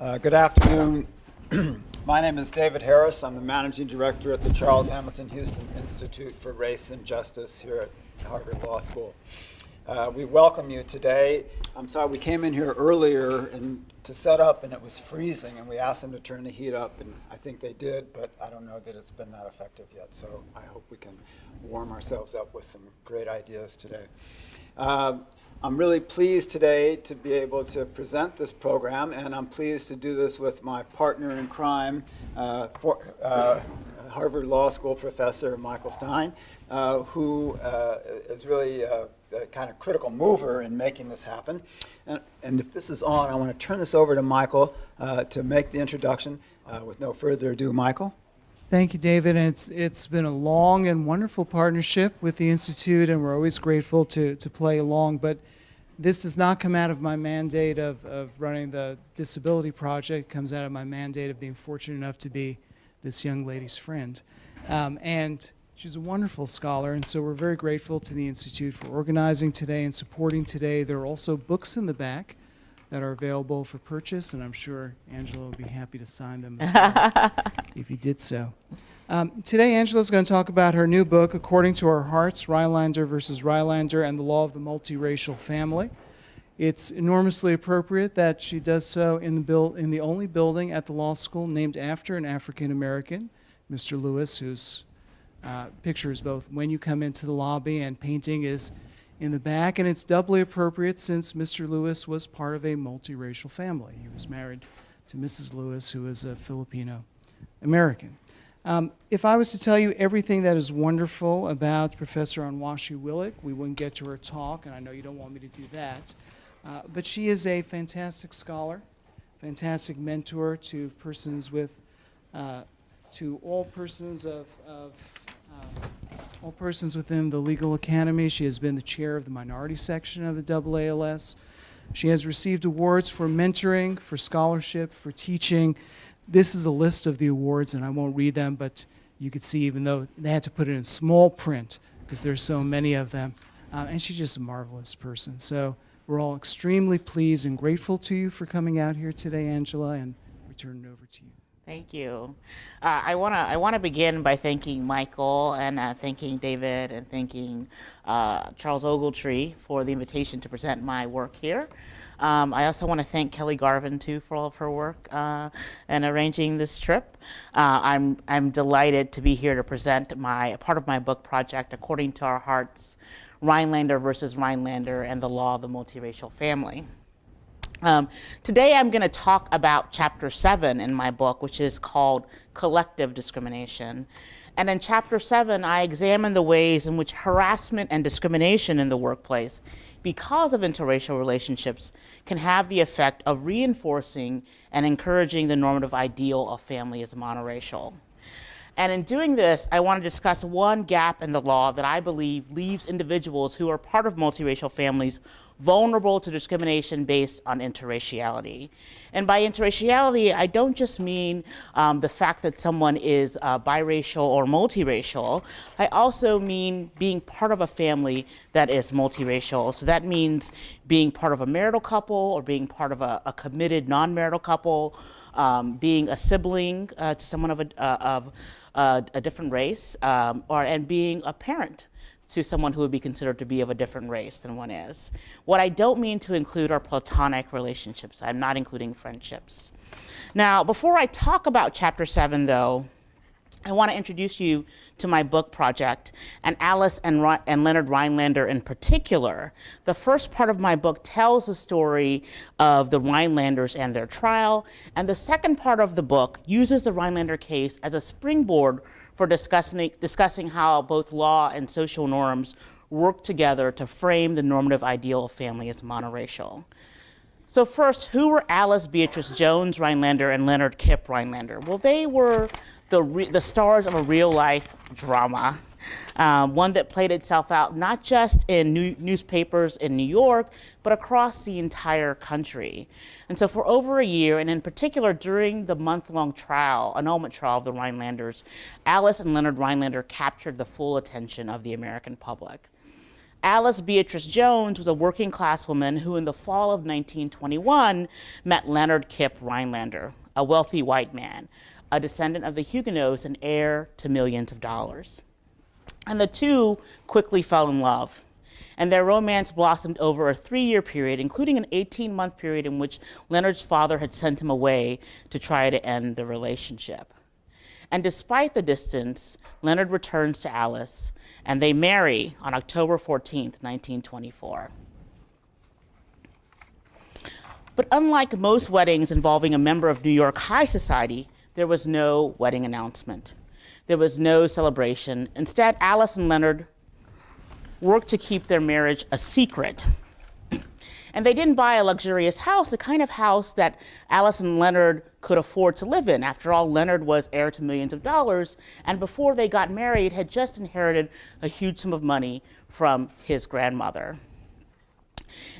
Good afternoon. My name is David Harris. I'm the Managing Director at the Charles Hamilton Houston Institute for Race and Justice here at Harvard Law School. We welcome you today. I'm sorry, we came in here earlier to set up and it was freezing, and we asked them to turn the heat up, and I think they did, but I don't know that it's been that effective yet, so I hope we can warm ourselves up with some great ideas today. I'm really pleased today to be able to present this program, and I'm pleased to do this with my partner in crime, Harvard Law School professor Michael Stein, who is really a kind of critical mover in making this happen. And if this is on, I want to turn this over to Michael to make the introduction. With no further ado, Michael. Thank you, David. And it's been a long and wonderful partnership with the Institute, and we're always grateful to play along. But this does not come out of my mandate of running the Disability Project. It comes out of my mandate of being fortunate enough to be this young lady's friend. And she's a wonderful scholar, and so we're very grateful to the Institute for organizing today and supporting today. There are also books in the back that are available for purchase, and I'm sure Angela will be happy to sign them as well if you did so. Today, Angela's going to talk about her new book, According to Our Hearts, Rhinelander versus Rhinelander and the Law of the Multiracial Family. It's enormously appropriate that she does so in the only building at the law school named after an African American, Mr. Lewis, whose picture is both when you come into the lobby and painting is in the back. And it's doubly appropriate since Mr. Lewis was part of a multiracial family. He was married to Mrs. Lewis, who is a Filipino American. If I was to tell you everything that is wonderful about Professor Onwuachi-Willig, we wouldn't get to her talk, and I know you don't want me to do that. But she is a fantastic scholar, fantastic mentor to persons with, to all persons all persons within the legal academy. She has been the chair of the minority section of the AALS. She has received awards for mentoring, for scholarship, for teaching. This is a list of the awards, and I won't read them, but you could see, even though they had to put it in small print because there's so many of them. And she's just a marvelous person. So we're all extremely pleased and grateful to you for coming out here today, Angela, and we turn it over to you. Thank you. I wanna begin by thanking Michael and thanking David and thanking Charles Ogletree for the invitation to present my work here. I also want to thank Kelly Garvin too for all of her work and arranging this trip. I'm delighted to be here to present part of my book project, According to Our Hearts, Rhinelander versus Rhinelander and the Law of the Multiracial Family. Today I'm going to talk about Chapter 7 in my book, which is called Collective Discrimination. And in Chapter 7, I examine the ways in which harassment and discrimination in the workplace because of interracial relationships can have the effect of reinforcing and encouraging the normative ideal of family as monoracial. And in doing this, I want to discuss one gap in the law that I believe leaves individuals who are part of multiracial families vulnerable to discrimination based on interraciality. And by interraciality, I don't just mean the fact that someone is biracial or multiracial. I also mean being part of a family that is multiracial. So that means being part of a marital couple or being part of a committed non-marital couple, being a sibling to someone of a different race, and being a parent to someone who would be considered to be of a different race than one is. What I don't mean to include are platonic relationships. I'm not including friendships. Now, before I talk about Chapter 7, though, I want to introduce you to my book project, and Alice and Leonard Rhinelander in particular. The first part of my book tells the story of the Rhinelanders and their trial, and the second part of the book uses the Rhinelander case as a springboard for discussing how both law and social norms work together to frame the normative ideal of family as monoracial. So first, who were Alice Beatrice Jones Rhinelander and Leonard Kip Rhinelander? Well, they were the stars of a real-life drama, one that played itself out not just in newspapers in New York, but across the entire country. And so for over a year, and in particular during the month-long trial, annulment trial of the Rhinelanders, Alice and Leonard Rhinelander captured the full attention of the American public. Alice Beatrice Jones was a working class woman who in the fall of 1921 met Leonard Kip Rhinelander, a wealthy white man, a descendant of the Huguenots and heir to millions of dollars. And the two quickly fell in love. And their romance blossomed over a 3-year period, including an 18-month period in which Leonard's father had sent him away to try to end the relationship. And despite the distance, Leonard returns to Alice, and they marry on October 14th, 1924. But unlike most weddings involving a member of New York high society, there was no wedding announcement. There was no celebration. Instead, Alice and Leonard worked to keep their marriage a secret. And they didn't buy a luxurious house, the kind of house that Alice and Leonard could afford to live in. After all, Leonard was heir to millions of dollars, and before they got married, had just inherited a huge sum of money from his grandmother.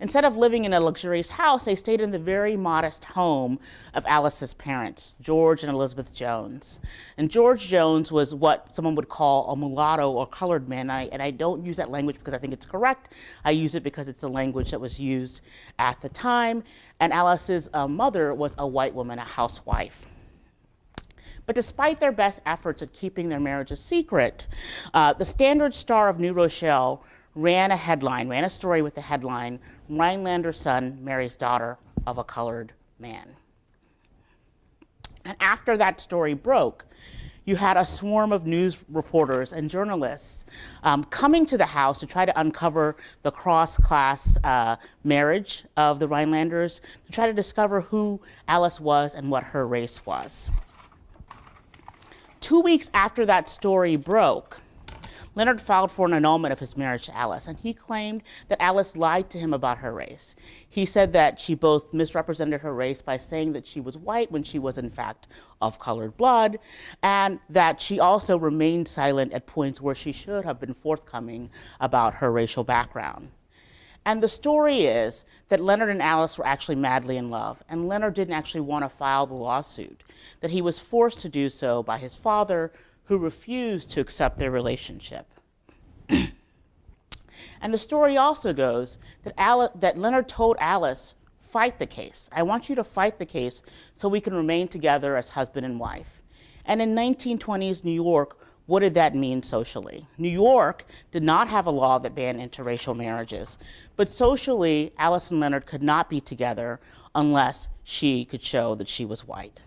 Instead of living in a luxurious house, they stayed in the very modest home of Alice's parents, George and Elizabeth Jones. And George Jones was what someone would call a mulatto or colored man. And I don't use that language because I think it's correct. I use it because it's the language that was used at the time. And Alice's mother was a white woman, a housewife. But despite their best efforts at keeping their marriage a secret, the Standard Star of New Rochelle ran a story with the headline, Rhinelander's son marries daughter of a colored man. And after that story broke, you had a swarm of news reporters and journalists coming to the house to try to uncover the cross-class marriage of the Rhinelanders, to try to discover who Alice was and what her race was. 2 weeks after that story broke, Leonard filed for an annulment of his marriage to Alice, and he claimed that Alice lied to him about her race. He said that she both misrepresented her race by saying that she was white when she was in fact of colored blood, and that she also remained silent at points where she should have been forthcoming about her racial background. And the story is that Leonard and Alice were actually madly in love, and Leonard didn't actually want to file the lawsuit, that he was forced to do so by his father, who refused to accept their relationship. And the story also goes that Leonard told Alice, fight the case. I want you to fight the case so we can remain together as husband and wife. And in 1920s New York, what did that mean socially? New York did not have a law that banned interracial marriages, but socially, Alice and Leonard could not be together unless she could show that she was white.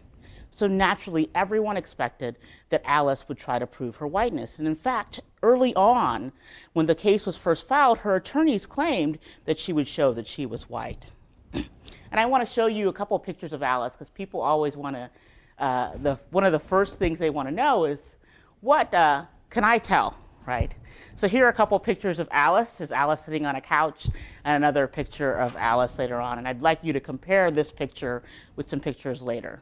So naturally, everyone expected that Alice would try to prove her whiteness. And in fact, early on, when the case was first filed, her attorneys claimed that she would show that she was white. And I want to show you a couple of pictures of Alice, because people always want to, one of the first things they want to know is, what can I tell, right? So here are a couple of pictures of Alice. There's Alice sitting on a couch, and another picture of Alice later on. And I'd like you to compare this picture with some pictures later.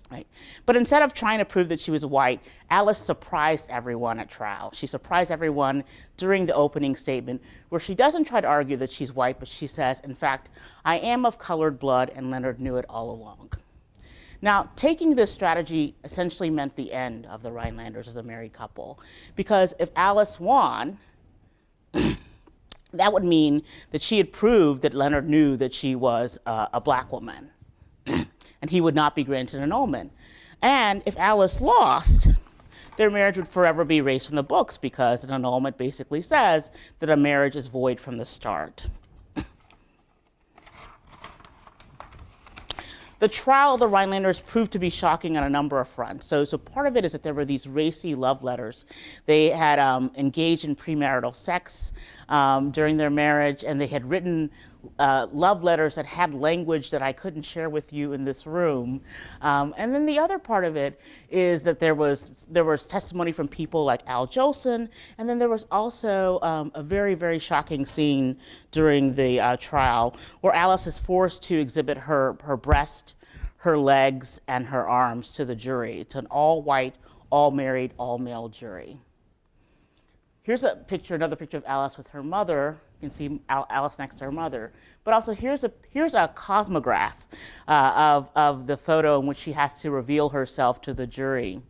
Right. But instead of trying to prove that she was white, Alice surprised everyone at trial. She surprised everyone during the opening statement, where she doesn't try to argue that she's white, but she says, in fact, I am of colored blood, and Leonard knew it all along. Now, taking this strategy essentially meant the end of the Rhinelanders as a married couple, because if Alice won, that would mean that she had proved that Leonard knew that she was a black woman. And he would not be granted annulment. And if Alice lost, their marriage would forever be erased from the books, because an annulment basically says that a marriage is void from the start. The trial of the Rhinelanders proved to be shocking on a number of fronts. So part of it is that there were these racy love letters. They had engaged in premarital sex during their marriage, and they had written love letters that had language that I couldn't share with you in this room. And then the other part of it is that there was testimony from people like Al Jolson, and then there was also a very, very shocking scene during the trial where Alice is forced to exhibit her breast, her legs, and her arms to the jury. It's an all-white, all-married, all-male jury. Here's another picture of Alice with her mother. You can see Alice next to her mother. But also here's a cosmograph of the photo in which she has to reveal herself to the jury.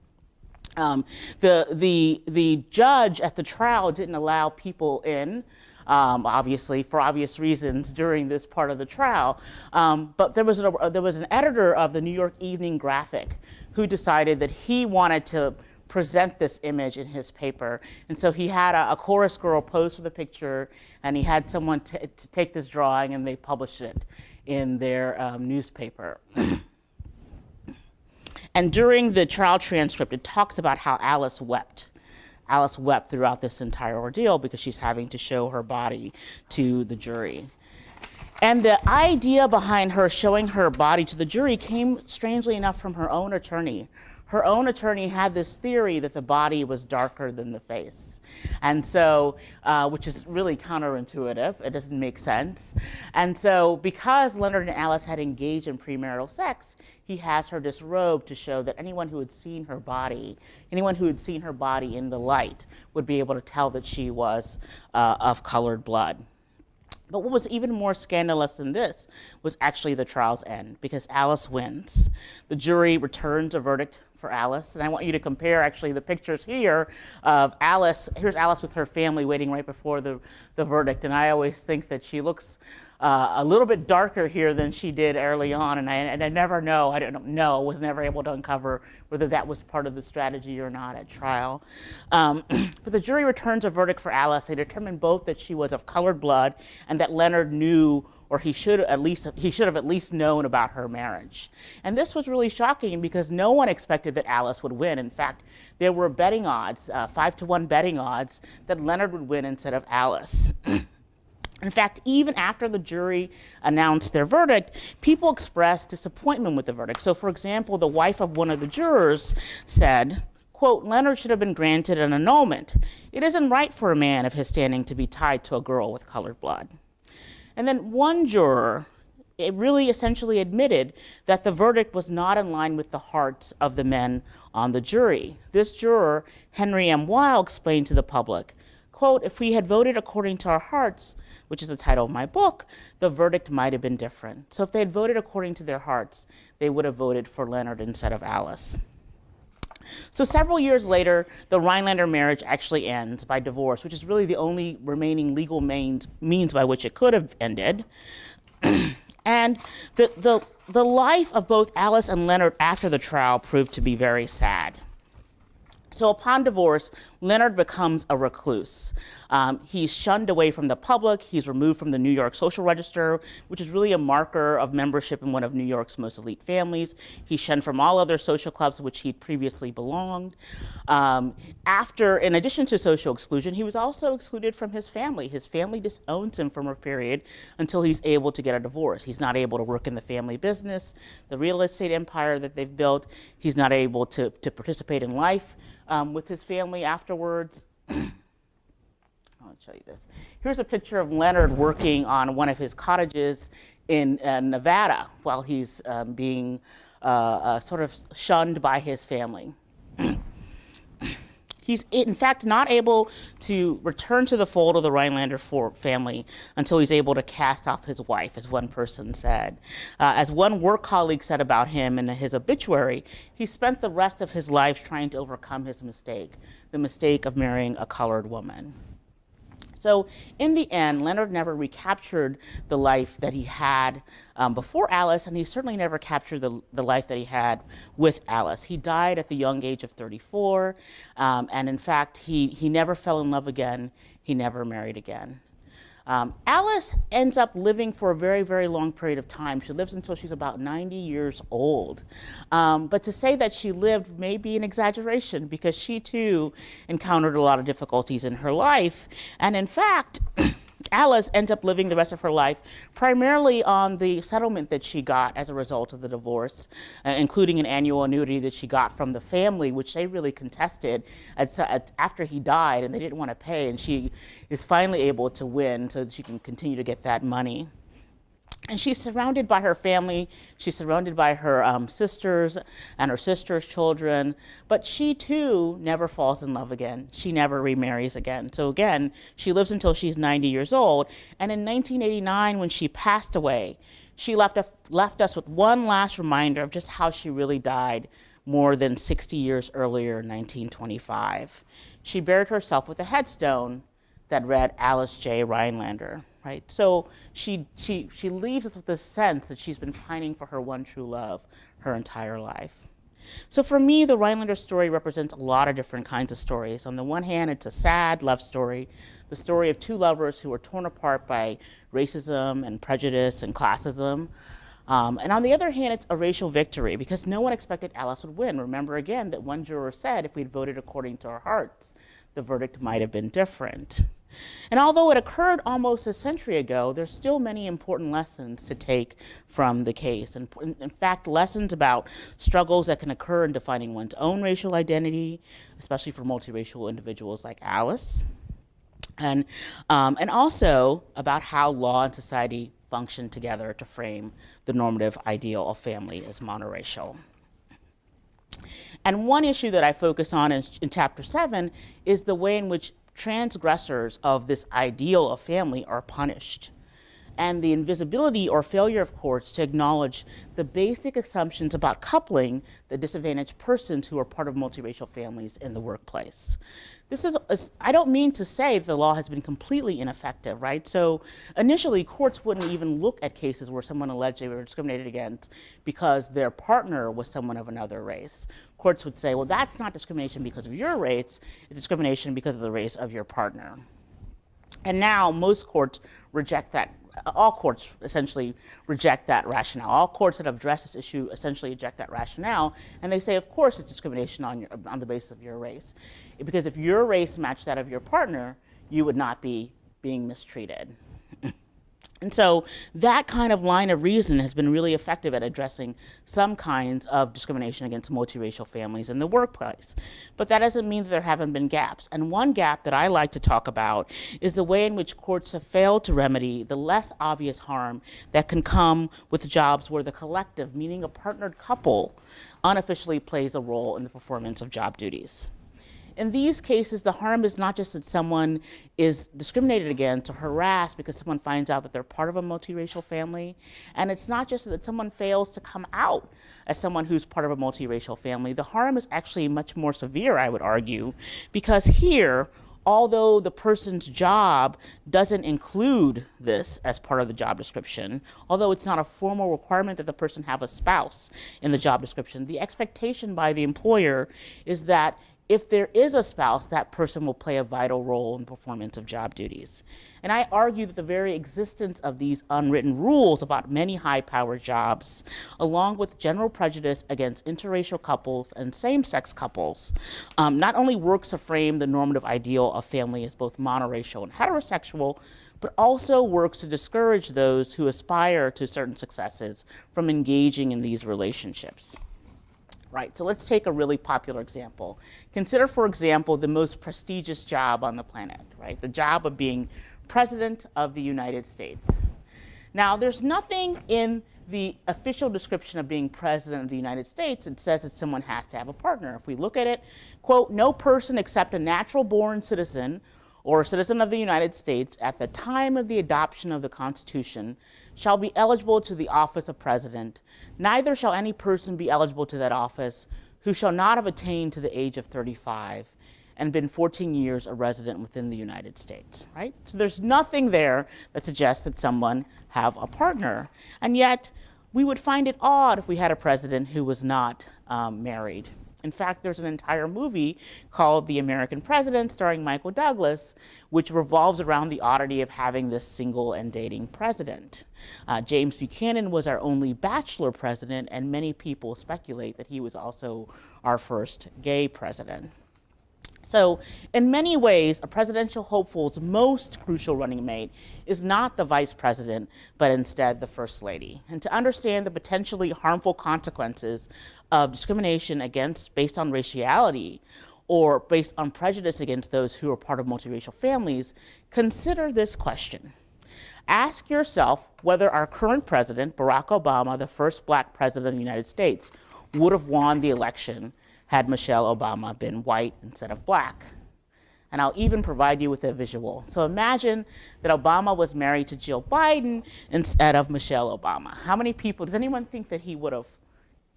The judge at the trial didn't allow people in obviously for obvious reasons during this part of the trial. But there was an editor of the New York Evening Graphic who decided that he wanted to present this image in his paper. And so he had a chorus girl pose for the picture, and he had someone to take this drawing, and they published it in their newspaper. And during the trial transcript, it talks about how Alice wept. Alice wept throughout this entire ordeal because she's having to show her body to the jury. And the idea behind her showing her body to the jury came, strangely enough, from her own attorney. Her own attorney had this theory that the body was darker than the face. And so, which is really counterintuitive, it doesn't make sense. And so because Leonard and Alice had engaged in premarital sex, he has her disrobe to show that anyone who had seen her body in the light would be able to tell that she was of colored blood. But what was even more scandalous than this was actually the trial's end, because Alice wins. The jury returns a verdict for Alice, and I want you to compare actually the pictures here of Alice. Here's Alice with her family waiting right before the verdict, and I always think that she looks a little bit darker here than she did early on, and I never know, I don't know, was never able to uncover whether that was part of the strategy or not at trial. But the jury returns a verdict for Alice. They determined both that she was of colored blood and that Leonard knew, or he should have at least known about her marriage. And this was really shocking because no one expected that Alice would win. In fact, there were betting odds, 5-to-1 betting odds, that Leonard would win instead of Alice. In fact, even after the jury announced their verdict, people expressed disappointment with the verdict. So for example, the wife of one of the jurors said, quote, "Leonard should have been granted an annulment. It isn't right for a man of his standing to be tied to a girl with colored blood." And then one juror, it really essentially admitted that the verdict was not in line with the hearts of the men on the jury. This juror, Henry M. Weil, explained to the public, quote, "If we had voted according to our hearts," which is the title of my book, "the verdict might have been different." So if they had voted according to their hearts, they would have voted for Leonard instead of Alice. So several years later, the Rhinelander marriage actually ends by divorce, which is really the only remaining legal means by which it could have ended. And the life of both Alice and Leonard after the trial proved to be very sad. So upon divorce, Leonard becomes a recluse. He's shunned away from the public. He's removed from the New York Social Register, which is really a marker of membership in one of New York's most elite families. He's shunned from all other social clubs which he'd previously belonged. In addition to social exclusion, he was also excluded from his family. His family disowns him for a period until he's able to get a divorce. He's not able to work in the family business, the real estate empire that they've built. He's not able to participate in life with his family afterwards. I'll show you this. Here's a picture of Leonard working on one of his cottages in Nevada while he's being sort of shunned by his family. He's in fact not able to return to the fold of the Rhinelander family until he's able to cast off his wife, as one person said. As one work colleague said about him in his obituary, he spent the rest of his life trying to overcome his mistake, the mistake of marrying a colored woman. So in the end, Leonard never recaptured the life that he had before Alice, and he certainly never captured the life that he had with Alice. He died at the young age of 34, and in fact, he never fell in love again. He never married again. Alice ends up living for a very, very long period of time. She lives until she's about 90 years old. But to say that she lived may be an exaggeration because she too encountered a lot of difficulties in her life. And in fact, Alice ends up living the rest of her life primarily on the settlement that she got as a result of the divorce, including an annual annuity that she got from the family, which they really contested after he died, and they didn't want to pay, and she is finally able to win so that she can continue to get that money. And she's surrounded by her family, she's surrounded by her sisters and her sisters' children, but she too never falls in love again. She never remarries again. So again, she lives until she's 90 years old. And in 1989, when she passed away, she left us with one last reminder of just how she really died more than 60 years earlier in 1925. She buried herself with a headstone that read Alice J. Rhinelander, right? So she leaves us with this sense that she's been pining for her one true love her entire life. So for me, the Rhinelander story represents a lot of different kinds of stories. On the one hand, it's a sad love story, the story of two lovers who were torn apart by racism and prejudice and classism. And on the other hand, it's a racial victory because no one expected Alice would win. Remember again that one juror said if we'd voted according to our hearts, the verdict might have been different. And although it occurred almost a century ago, there's still many important lessons to take from the case. And in fact, lessons about struggles that can occur in defining one's own racial identity, especially for multiracial individuals like Alice. And also about how law and society function together to frame the normative ideal of family as monoracial. And one issue that I focus on in Chapter 7 is the way in which transgressors of this ideal of family are punished, and the invisibility or failure of courts to acknowledge the basic assumptions about coupling that disadvantage persons who are part of multiracial families in the workplace. This is, I don't mean to say the law has been completely ineffective, right? So initially, courts wouldn't even look at cases where someone alleged they were discriminated against because their partner was someone of another race. Courts would say, well, that's not discrimination because of your race, it's discrimination because of the race of your partner. And now most courts reject that. All courts essentially reject that rationale. All courts that have addressed this issue essentially reject that rationale, and they say, of course, it's discrimination on the basis of your race. Because if your race matched that of your partner, you would not be being mistreated. And so that kind of line of reason has been really effective at addressing some kinds of discrimination against multiracial families in the workplace. But that doesn't mean that there haven't been gaps. And one gap that I like to talk about is the way in which courts have failed to remedy the less obvious harm that can come with jobs where the collective, meaning a partnered couple, unofficially plays a role in the performance of job duties. In these cases, the harm is not just that someone is discriminated against or harassed because someone finds out that they're part of a multiracial family, and it's not just that someone fails to come out as someone who's part of a multiracial family. The harm is actually much more severe, I would argue, because here, although the person's job doesn't include this as part of the job description, although it's not a formal requirement that the person have a spouse in the job description, the expectation by the employer is that if there is a spouse, that person will play a vital role in the performance of job duties. And I argue that the very existence of these unwritten rules about many high-powered jobs, along with general prejudice against interracial couples and same-sex couples, not only works to frame the normative ideal of family as both monoracial and heterosexual, but also works to discourage those who aspire to certain successes from engaging in these relationships. Right, so let's take a really popular example. Consider, for example, the most prestigious job on the planet, right? The job of being President of the United States. Now, there's nothing in the official description of being President of the United States that says that someone has to have a partner. If we look at it, quote, no person except a natural-born citizen or a citizen of the United States at the time of the adoption of the Constitution shall be eligible to the office of President. Neither shall any person be eligible to that office who shall not have attained to the age of 35 and been 14 years a resident within the United States, right? So there's nothing there that suggests that someone have a partner. And yet, we would find it odd if we had a president who was not married. In fact, there's an entire movie called The American President, starring Michael Douglas, which revolves around the oddity of having this single and dating president. James Buchanan was our only bachelor president, and many people speculate that he was also our first gay president. So in many ways, a presidential hopeful's most crucial running mate is not the vice president, but instead the first lady. And to understand the potentially harmful consequences of discrimination based on raciality or based on prejudice against those who are part of multiracial families, consider this question. Ask yourself whether our current president, Barack Obama, the first black president of the United States, would have won the election had Michelle Obama been white instead of black. And I'll even provide you with a visual. So imagine that Obama was married to Jill Biden instead of Michelle Obama. How many people, does anyone think that he would have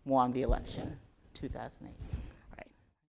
won the election in 2008?